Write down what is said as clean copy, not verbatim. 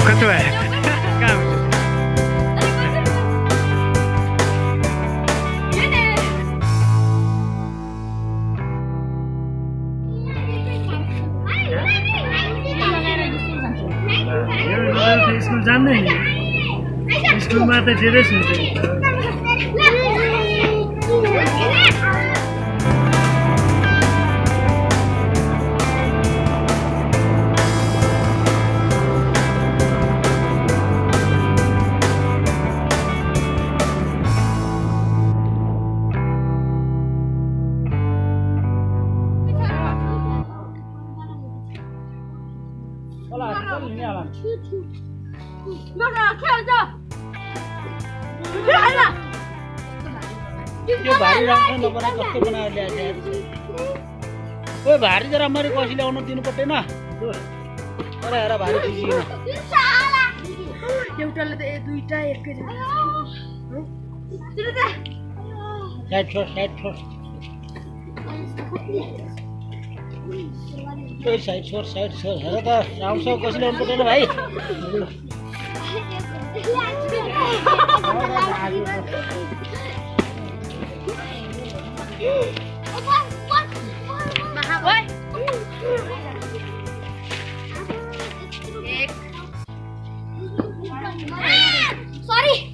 कस्तो भयो कहाँ स्कुल जान्दै नि स्कुलमा त धेरै सुन्छ यो भारी राम्रो नबना कस्तो बनाएर ल्याएर ओ भारी जरा राम्ररी कसैले आउन दिनु पर्दैन अरे हेर भारी खिचिन एउटाले त दुईटा एकै साइड छोड साइड छोड साइड छोड हेर त राम्रोसँग कसैले आउनु पर्दैन भाइ Sorry.